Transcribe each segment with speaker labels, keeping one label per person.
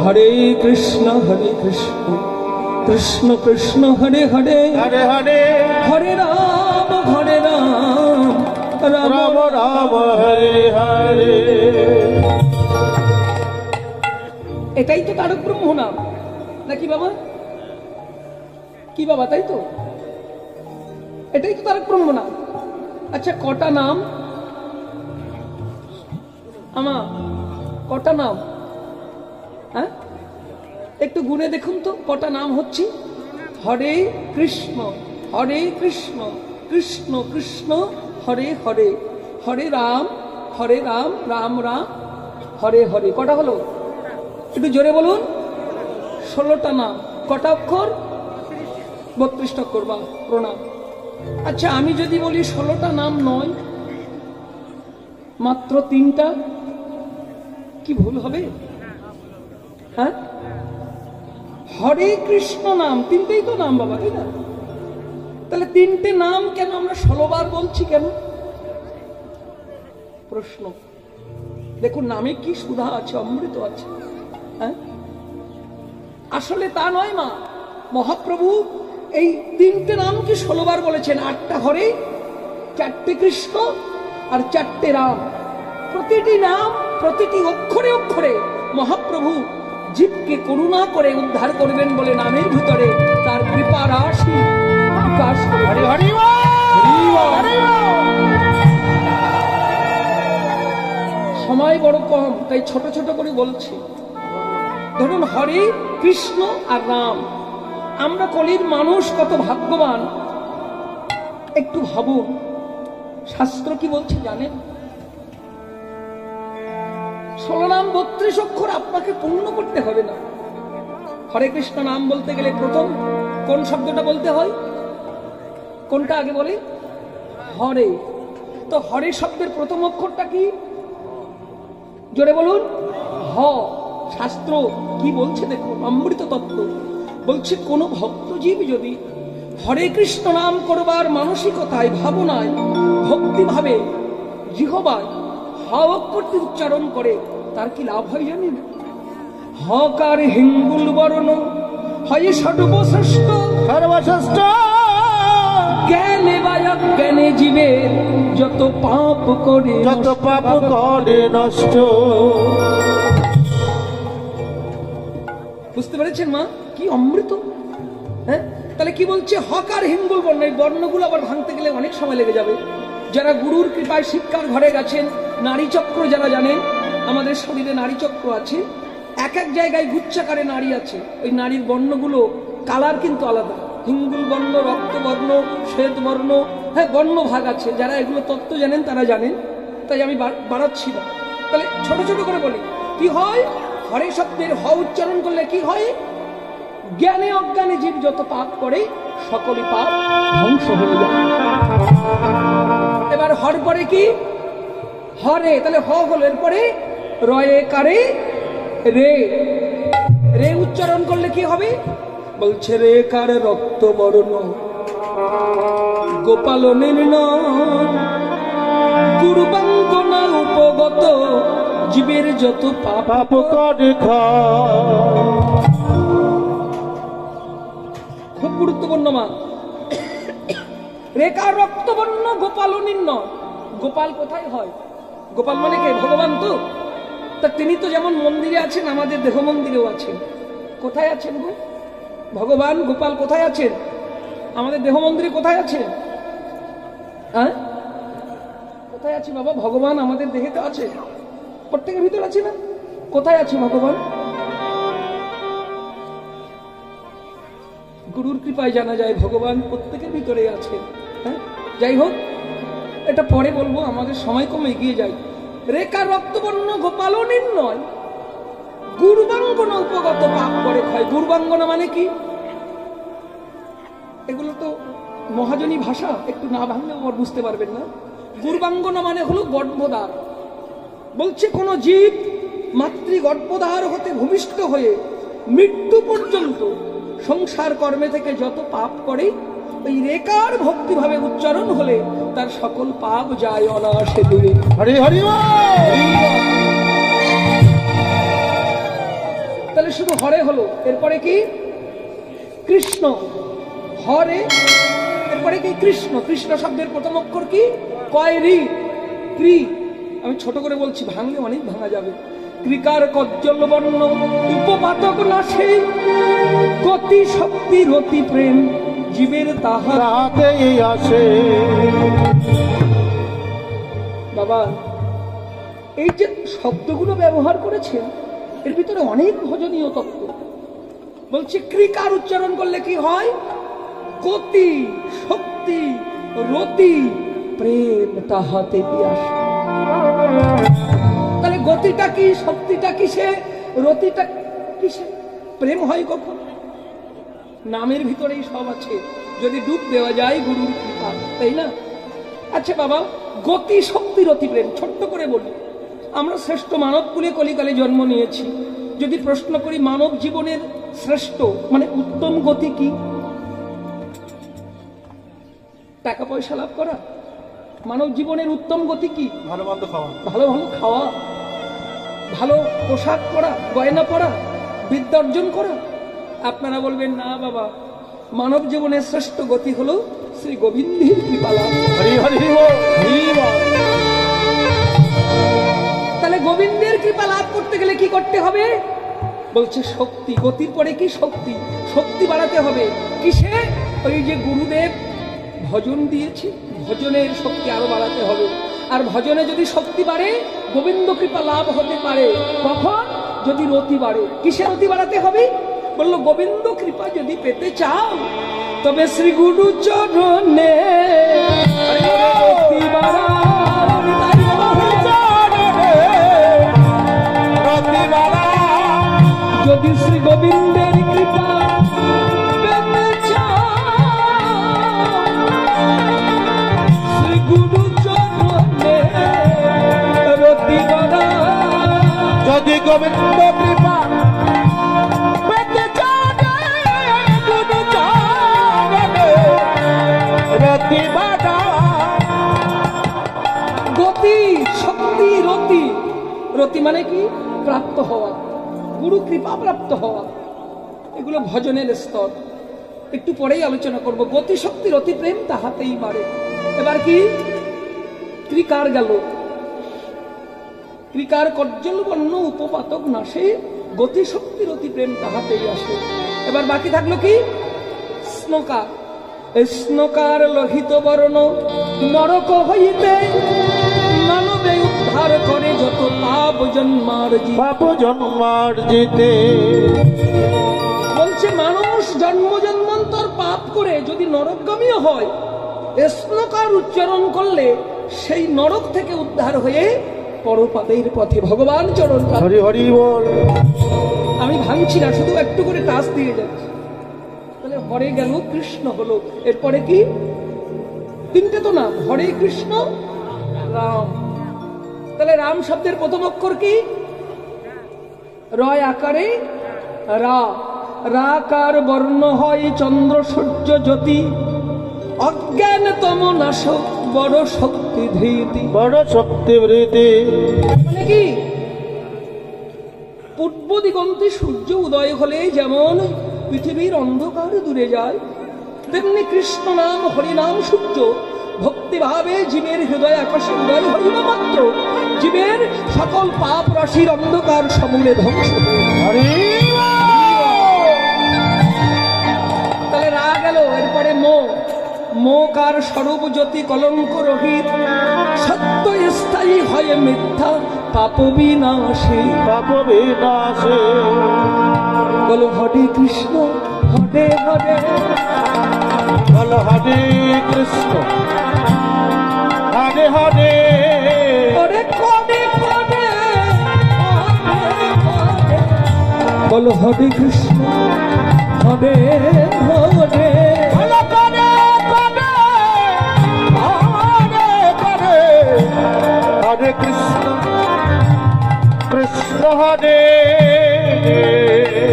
Speaker 1: হরে কৃষ্ণ কৃষ্ণ কৃষ্ণ হরে হরে
Speaker 2: হরে হরে
Speaker 1: হরে রাম রাম
Speaker 2: রাম হরে হরে।
Speaker 1: এটাই তো তারক ব্রহ্ম নাম নাকি বাবা? কি বাবা, তাই তো? এটাই তো তারক ব্রহ্ম নাম। আচ্ছা, কটা নাম আমা? কটা নাম? হ্যাঁ, একটু গুনে দেখুন তো কটা নাম হচ্ছে। হরে কৃষ্ণ কৃষ্ণ কৃষ্ণ হরে হরে, হরে রাম রাম রাম হরে হরে। কটা হলো? একটু জোরে বলুন। 16টা নাম। কটা অক্ষর? 32 অক্ষর। বা প্রণাম। আচ্ছা, আমি যদি বলি 16টা নাম নয়, মাত্র 3টা, কি ভুল হবে? হ্যাঁ, হরে কৃষ্ণ নাম 3টেই তো নাম বাবা, তাই না? তাহলে 3টে নাম কেন আমরা 16 বার বলছি কেন? প্রশ্ন। দেখুন নামে কি সুধা আছে, অমৃত আছে। হ্যাঁ, আসলে তা নয় মা। মহাপ্রভু এই 3টে নাম কি 16 বার বলেছেন। 8টা হরে, 4টে কৃষ্ণ আর 4টে রাম। প্রতিটি নাম, প্রতিটি অক্ষরে অক্ষরে মহাপ্রভু জীবকে করুণা করে উদ্ধার করবেন বলে নামের ভিতরে তার কৃপা রাশি বিকাশ করে।
Speaker 2: হরি হরি
Speaker 1: সময় বড় কম, তাই ছোট ছোট করে বলছি। ধরুন হরে কৃষ্ণ আর রাম। আমরা কলির মানুষ কত ভাগ্যবান একটু ভাবুন। শাস্ত্র কি বলছে জানেন? 16 নাম 32 অক্ষর আপনাকে পূর্ণ করতে হবে না। হরে কৃষ্ণ নাম বলতে গেলে প্রথম কোন শব্দটা বলতে হয়? কোনটা আগে বলে? হরে। তো হরে শব্দের প্রথম অক্ষরটা কি? জোরে বলুন। হ। শাস্ত্র কি বলছে দেখুন, অমৃত তত্ত্ব বলছে, কোন ভক্তজীব যদি হরে কৃষ্ণ নাম করবার মানসিকতায়, ভাবনায়, ভক্তিভাবে, জিহ্বায় হ অক্ষরটি উচ্চারণ করে, তার কি লাভ হয় জানেন? হকার হিঙ্গুল বর্ণ হয় সর্বশ্রেষ্ঠ,
Speaker 2: সর্বশ্রেষ্ঠ
Speaker 1: জ্ঞানে বা অজ্ঞানে জীবের যত পাপ করে
Speaker 2: নষ্ট।
Speaker 1: বুঝতে পেরেছেন মা? কি অমৃত। হ্যাঁ, তাহলে কি বলছে? হকার হিঙ্গুল বর্ণ। এই বর্ণগুলো আবার ভাঙতে গেলে অনেক সময় লেগে যাবে। যারা গুরুর কৃপায় শিক্ষার ঘরে গেছেন, নারী চক্র যারা জানেন, আমাদের শরীরে নারী চক্র আছে। এক এক জায়গায় গুচ্ছাকারে নারী আছে। ওই নারীর বর্ণগুলো কালার কিন্তু আলাদা। হিঙ্গুল বর্ণ, রক্তবর্ণ, শ্বেত বর্ণ, হ্যাঁ বর্ণ ভাগ আছে। যারা এগুলো তত্ত্ব জানেন তারা জানেন, তাই আমি বাড়াচ্ছি না। তাহলে ছোট ছোট করে বলি, কি হয়? হরে শব্দের হ উচ্চারণ করলে কি হয়? জ্ঞানে অজ্ঞানে জীব যত পাপ করে সকলই পাপ ধ্বংস হয়ে যায়। এবার হর পরে কি? হরে। তাহলে হ হল, এরপরে রয়ে কারে রে। রে উচ্চারণ করলে কি হবে? বলছে রে কার রক্ত বর্ণ গোপাল নির্ণয়, গুরুবাঙ্গনা উপগত জীবের যত পাপ
Speaker 2: করে।
Speaker 1: খুব গুরুত্বপূর্ণ মা। রেখার রক্তবর্ণ গোপাল নির্ণয়। গোপাল কোথায় হয়? গোপাল মানে কে? ভগবান তো। তা তিনি তো যেমন মন্দিরে আছেন, আমাদের দেহ মন্দিরেও আছেন। কোথায় আছেন গো? ভগবান গোপাল কোথায় আছেন? আমাদের দেহ মন্দিরে কোথায় আছেন? হ্যাঁ, কোথায় আছে বাবা? ভগবান আমাদের দেহে তো আছে, প্রত্যেকের ভিতর আছে না? কোথায় আছে ভগবান? গুরুর কৃপায় জানা যায় ভগবান প্রত্যেকের ভিতরে আছে। হ্যাঁ, যাই হোক, এটা পরে বলবো, আমাদের সময় কমে এগিয়ে যাই। রেখার রক্তবর্ণ গোপাল নির্ণয়, গুরুবাঙ্গনা উপগত পাপ করে ক্ষয়। গুরুবাঙ্গনা মানে কি? এগুলো তো মহাজনী ভাষা, একটু না ভাঙলে বুঝতে পারবেন না। গুরুবাঙ্গনা মানে হলো গর্ভদ্বার। বলছে কোন জীব মাতৃ গর্ভদ্বার হতে ভূমিষ্ঠ হয়ে মৃত্যু পর্যন্ত সংসার কর্মে থেকে যত পাপ করে, ওই রেকার ভক্তিভাবে উচ্চারণ হলে তার সকল পাপ যায় অনায়াসে দূরে। হরি হরি। তাহলে শুধু হরে হলো, এরপরে কি কৃষ্ণ, হরে এরপরে কি কৃষ্ণ। কৃষ্ণ শব্দের প্রথম অক্ষর কি? কয় রি, ক্রি। আমি ছোট করে বলছি, ভাঙলে অনেক ভাঙা যাবে। কৃকার কজ্জল বর্ণ উপপাতক নাশে, গতি শক্তি রতি প্রেম জীবের
Speaker 2: তাহাতেই আসে।
Speaker 1: বাবা, এই যে শব্দগুলো ব্যবহার করেছেন এর ভিতরে অনেক ভজনীয় তত্ত্ব। বলছে কৃকার উচ্চারণ করলে কি হয়? গতি শক্তি রতি প্রেম তাহাতে আসে। তাহলে গতিটা কি, শক্তিটা কিসে, রতিটা কিসে? প্রেম হয় কখন? নামের ভিতরেই সব আছে, যদি ডুব দেওয়া যায় গুরুর কৃপা, তাই না? আচ্ছা বাবা, গতি শক্তি রতি প্রেম, ছোট্ট করে বলি, আমরা শ্রেষ্ঠ মানব কুলে কলিকালে জন্ম নিয়েছি। যদি প্রশ্ন করি মানব জীবনের শ্রেষ্ঠ মানে উত্তম গতি কি? টাকা পয়সা লাভ করা? মানব জীবনের উত্তম গতি কি?
Speaker 2: ভালো মন্দ খাওয়া,
Speaker 1: ভালো ভালো খাওয়া, ভালো পোশাক পরা, গয়না পরা, বিদ্যা অর্জন করা? আপনারা বলবেন না বাবা, মানব জীবনের শ্রেষ্ঠ গতি হলো শ্রী গোবিন্দের কৃপা লাভ।
Speaker 2: হরি হরি বল, হরি বল।
Speaker 1: তাহলে গোবিন্দের কৃপা লাভ করতে গেলে কি করতে হবে? বলছে শক্তি। গতির পরে কি? শক্তি। শক্তি বাড়াতে হবে কিসে? ওই যে গুরুদেব ভজন দিয়েছে, ভজনের শক্তি আরো বাড়াতে হবে। আর ভজনে যদি শক্তি বাড়ে, গোবিন্দ কৃপা লাভ হতে পারে। কখন? যদি রতি বাড়ে। কিসে রতি বাড়াতে হবে? বললো গোবিন্দ কৃপা যদি পেতে চাও তবে শ্রী গুরু চরণে রতি বাড়াও। যদি শ্রী গোবিন্দের কৃপা পেতে চাও, শ্রী গুরু চরণে রতি বাড়াও।
Speaker 2: যদি গোবিন্দ কৃপা পেতে চাও, গুরু চরণে রতি বাড়াও।
Speaker 1: গতি শক্তি রতি। রতি মানে কি? প্রাপ্ত হওয়া, গুরু কৃপা প্রাপ্ত হওয়া। এগুলো ভজনের স্তর, একটু পরেই আলোচনা করব। গতি শক্তি রতি প্রেম তাহাতেই বাড়ে। এবার কি? ত্রিকার গেল। ত্রিকার কজ্জল বর্ণ উপপাতক নাশে, গতি শক্তি রতি প্রেম তাহাতেই আসে। এবার বাকি থাকলো কি? স্নোকার। স্নোকার লোহিত বর্ণ নরক হইতে মানবে উদ্ধার করে যত পাপ জন্মার্জিত।
Speaker 2: পাপ জন্মার্জিতে।
Speaker 1: বলছে মানুষ জন্ম জন্মান্তর পাপ করে যদি নরকগামীও হয়, স্নোকার উচ্চারণ করলে সেই নরক থেকে উদ্ধার হয়ে পরপাদের পথে ভগবান চরণ।
Speaker 2: হরি হরি বল।
Speaker 1: আমি ভাঙছি না, শুধু একটু করে টাচ দিয়ে যাচ্ছি। তাহলে হরে গেল, কৃষ্ণ হলো, এরপরে কি? তিনটে তো নাম, হরে কৃষ্ণ রাম। তাহলে রাম শব্দের প্রথম অক্ষর কি? রয় আকারে রা। রাকার বর্ণ হয় চন্দ্র সূর্য জ্যোতি, অজ্ঞান তম নাশক বড় শক্তি ধৃতি।
Speaker 2: বড় শক্তি বৃদ্ধি
Speaker 1: মানে কি? পূর্ব দিগন্তে সূর্য উদয় হলে যেমন পৃথিবীর অন্ধকার দূরে যায়, তেমনি কৃষ্ণ নাম হরিনাম সূর্য ভক্তিভাবে জীবের হৃদয় আকাশে উদয় হইবা মাত্র জীবের সকল পাপ রাশির অন্ধকার সমূলে ধ্বংস। তাহলে রা গেল, এরপরে মো। মোকার স্বরূপ জ্যোতি কলঙ্ক রহিত, সত্য স্থায়ী হয় মিথ্যা পাপ বিনাশী।
Speaker 2: পাপ বিনাশে।
Speaker 1: বলো হরে কৃষ্ণ হরে হরে,
Speaker 2: বলো হরে কৃষ্ণ হরে হরে,
Speaker 1: হরে করে করে, বলো হরে কৃষ্ণ হরে হরে।
Speaker 2: হরে কৃষ্ণ কৃষ্ণ হরে।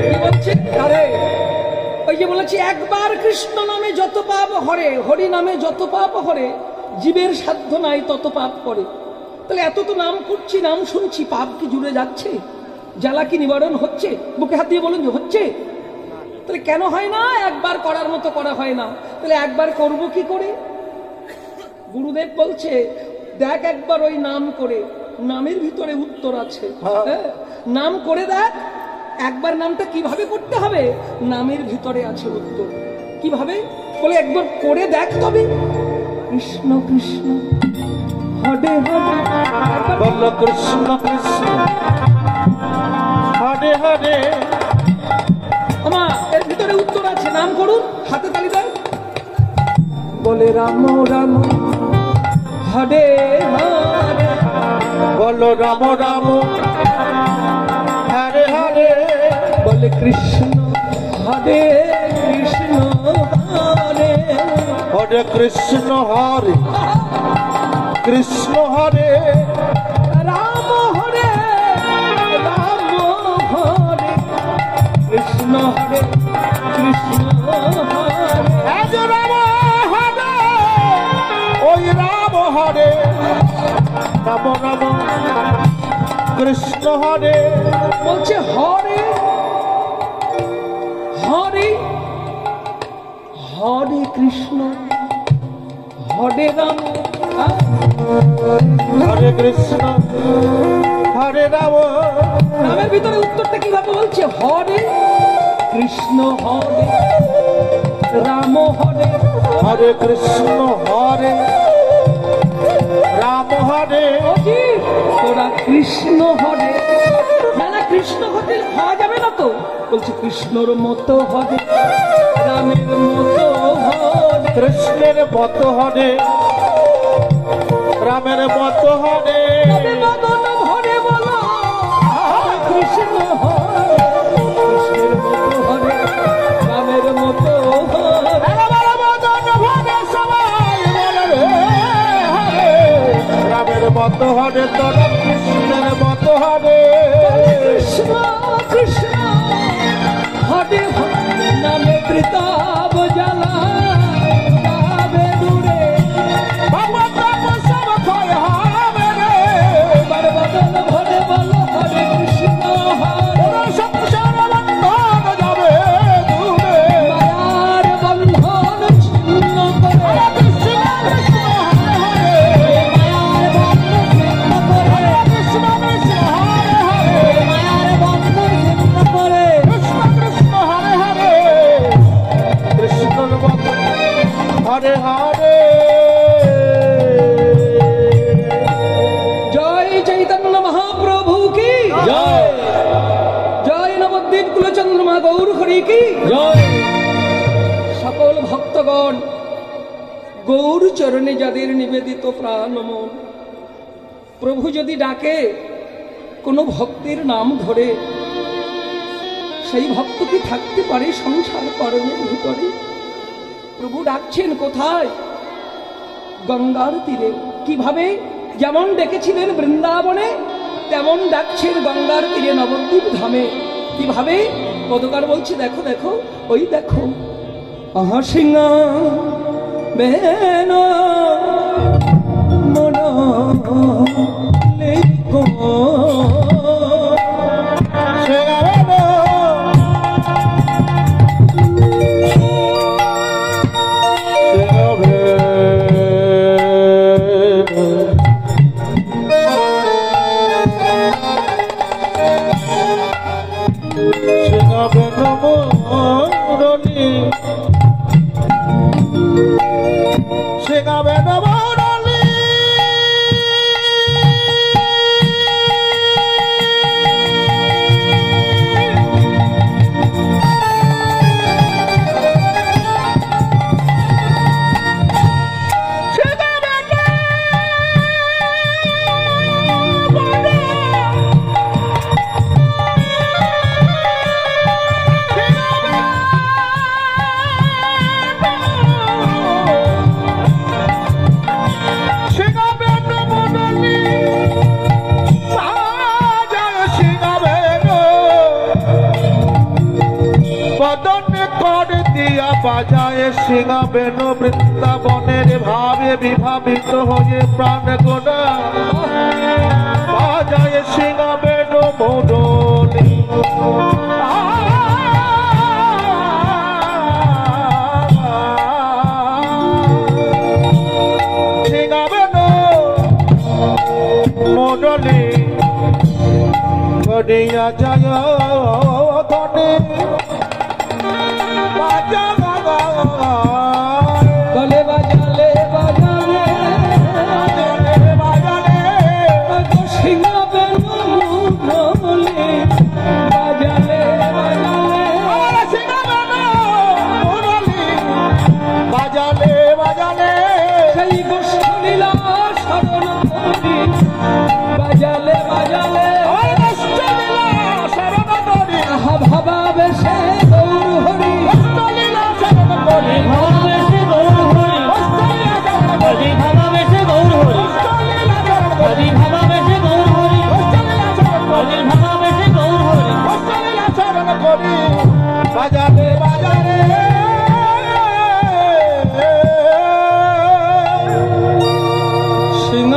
Speaker 1: কি বলছে? আরে ওই যে বলেছি, একবার কৃষ্ণ নামে যত পাপ হরে, হরি নামে যত পাপ হরে, জীবের সাধ্য নাই তত পাপ করে। তাহলে এত তো নাম করছি, নাম শুনছি, পাপ কি জুড়ে যাচ্ছে? জ্বালা কি নিবারণ হচ্ছে? বুকে হাত দিয়ে বলুন যে হচ্ছে। তাহলে কেন হয় না? একবার করার মতো করা হয় না। তাহলে একবার করব কি করে? গুরুদেব বলছে দেখ একবার ওই নাম করে, নামের ভিতরে উত্তর আছে। হ্যাঁ, নাম করে দেখ একবার। নামটা কিভাবে করতে হবে? নামের ভিতরে আছে উত্তর। কিভাবে? বলে একবার করে দেখ তবে। কৃষ্ণ কৃষ্ণ হরে হরে,
Speaker 2: বলো কৃষ্ণ কৃষ্ণ হরে হরে।
Speaker 1: আমা এর ভিতরে উত্তর আছে। নাম করুন, হাতে তালি দেন। বলে রাম রাম হরে হরে,
Speaker 2: বলো রাম রাম হরে হরে।
Speaker 1: বলে কৃষ্ণ হরে কৃষ্ণ হরে
Speaker 2: হরে কৃষ্ণ হরে কৃষ্ণ হরে,
Speaker 1: রাম হরে রাম হরে, কৃষ্ণ হরে কৃষ্ণ হরে।
Speaker 2: আজ রাম হরে ওই রাম হরে, রাম রাম কৃষ্ণ হরে।
Speaker 1: বলছে হরে হরে হরে কৃষ্ণ হরে রাম।
Speaker 2: হরে কৃষ্ণ হরে রাম।
Speaker 1: নামের ভিতরে উত্তরটা কিভাবে বলছে? হরে কৃষ্ণ হরে রাম হরে,
Speaker 2: হরে কৃষ্ণ হরে রাম হরে।
Speaker 1: ওজি তোরা কৃষ্ণ হরে। না না, কৃষ্ণ হতে হওয়া যাবে না তো। বলছে কৃষ্ণর মতো হবে, রামের মতো হবে।
Speaker 2: কৃষ্ণের মত হরে রামের মত হরে।
Speaker 1: তবে বদন ভরে বলো কৃষ্ণ হরে, কৃষ্ণের মতো হবে, রামের মতো হবে।
Speaker 2: রামের মত হরে তোর কৃষ্ণের মত হরে।
Speaker 1: কৃষ্ণ কৃষ্ণ হরে হরে, নামে প্রতাপ জ্বালা যাবে দূরে। এবার বদন ভরে বলো হরে কৃষ্ণ হরে, মায়ার বন্ধন ছিন্ন করে, মায়ার বন্ধন ছিন্ন করে, মায়ার বন্ধন ছিন্ন করে।
Speaker 2: হরে হরে।
Speaker 1: জয় চৈতন্য মহাপ্রভু কি
Speaker 2: জয়।
Speaker 1: জয় নবদ্বীপ কুলচন্দ্রমা গৌর হরি কি
Speaker 2: জয়।
Speaker 1: সকল ভক্তগণ, গৌর চরণে যাদের নিবেদিত প্রাণ মন, প্রভু যদি ডাকে কোনো ভক্তের নাম ধরে, সেই ভক্ত কি থাকতে পারে সংসার করণের ভিতরে? প্রভু ডাকছেন কোথায়? গঙ্গার তীরে। কিভাবে? যেমন ডেকেছিলেন বৃন্দাবনে, তেমন ডাকছেন গঙ্গার তীরে নবদ্বীপ ধামে। কিভাবে? পদকার বলছে দেখো দেখো, ওই দেখো সিংহা বেন মন লেখো।
Speaker 2: বাজায় সিংহা বেনু বৃন্দাবনের ভাবে বিভাবিত হয়ে প্রাণ গোনা। বাজায় সিংহা বেনু মুরলী। ধরে বাজা বাবা
Speaker 1: গলে বাজালে বাজালে
Speaker 2: বাজালে
Speaker 1: সিংহ বেনু মুরলি বাজালে বাজালে
Speaker 2: বাজালে বাজালে
Speaker 1: সেই গোষ্ঠলীলা স্মরণ করি বাজালে বাজালে
Speaker 2: শরণ করি
Speaker 1: আহা ভাবা বেশে গৌর হরি
Speaker 3: ভাবাবেশে গৌর হরি হরি ভাবাবেশে গৌর হরি হরি ভাবাবেশে গৌর হরি হরি ভাবাবেশে গৌর হরি
Speaker 2: শরণ করি বাজালে বাজালে
Speaker 1: সিংহ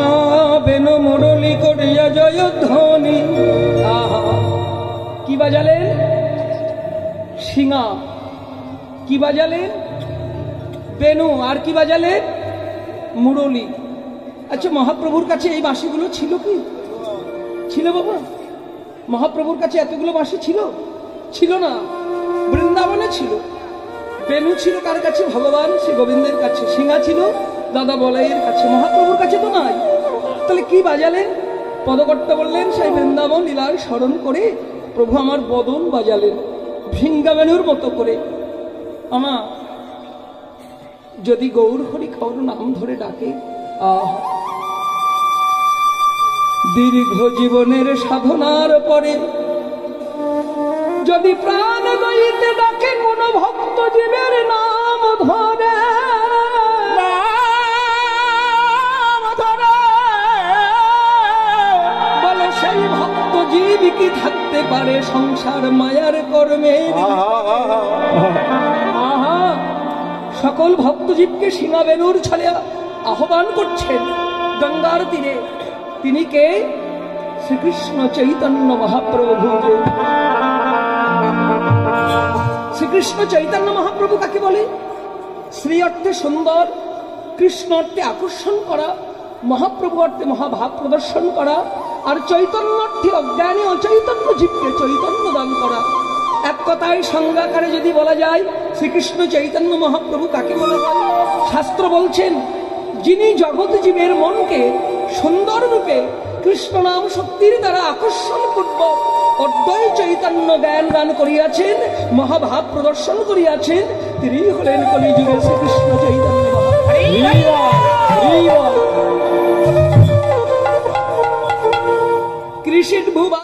Speaker 1: বেনু মুরলি করিয়া জয়ধ্বনি আহা কি বাজালেন সিংহা কি বাজালেন বেনু আর কি বাজালেন মুরলি আচ্ছা মহাপ্রভুর কাছে এই বাঁশিগুলো ছিল কি ছিল বাবা মহাপ্রভুর কাছে এতগুলো বাঁশি ছিল ছিল না বৃন্দাবনে ছিল বেনু ছিল কার কাছে ভগবান শ্রী গোবিন্দের কাছে সিংহা ছিল দাদা বলাইয়ের কাছে মহাপ্রভুর কাছে তো নাই তাহলে কি বাজালেন পদকর্তা বললেন সেই বৃন্দাবন লীলার স্মরণ করে প্রভু আমার বদন বাজালেন ভিঙ্গা বেনুর মতো করে আমা যদি গৌর হরি কারো নাম ধরে ডাকে আহ দীর্ঘ জীবনের সাধনার পরে যদি প্রাণ দইতে ডাকে কোন ভক্ত জীবের নাম ধরে বলে সেই ভক্ত জীব কি থাকতে পারে সংসার মায়ার কর্মে আহা সকল ভক্ত জীবকে সিংহা বেনুর ছলে আহ্বান করছেন গঙ্গার তীরে তিনি কে শ্রীকৃষ্ণ চৈতন্য মহাপ্রভু শ্রীকৃষ্ণ চৈতন্য মহাপ্রভু কাকে বলে শ্রী অর্থে সুন্দর কৃষ্ণ অর্থে আকর্ষণ করা মহাপ্রভু অর্থে মহাভাব প্রদর্শন করা আর চৈতন্য অর্থে অজ্ঞানী অচৈতন্য জীবকে চৈতন্য দান করা এক কথায় সংজ্ঞাকারে যদি বলা যায় শ্রীকৃষ্ণ চৈতন্য মহাপ্রভু কাকে বলা হয় শাস্ত্র বলছেন যিনি জগৎ জীবের মনকে সুন্দর রূপে কৃষ্ণ নাম শক্তির দ্বারা আকর্ষণ পূর্বক অদ্বৈ চৈতন্য জ্ঞান দান করিয়াছেন মহাভাব প্রদর্শন করিয়াছেন তিনি হলেন কলিযুগের শ্রীকৃষ্ণ চৈতন্য মহাপ্রভু কৃষির ভূবা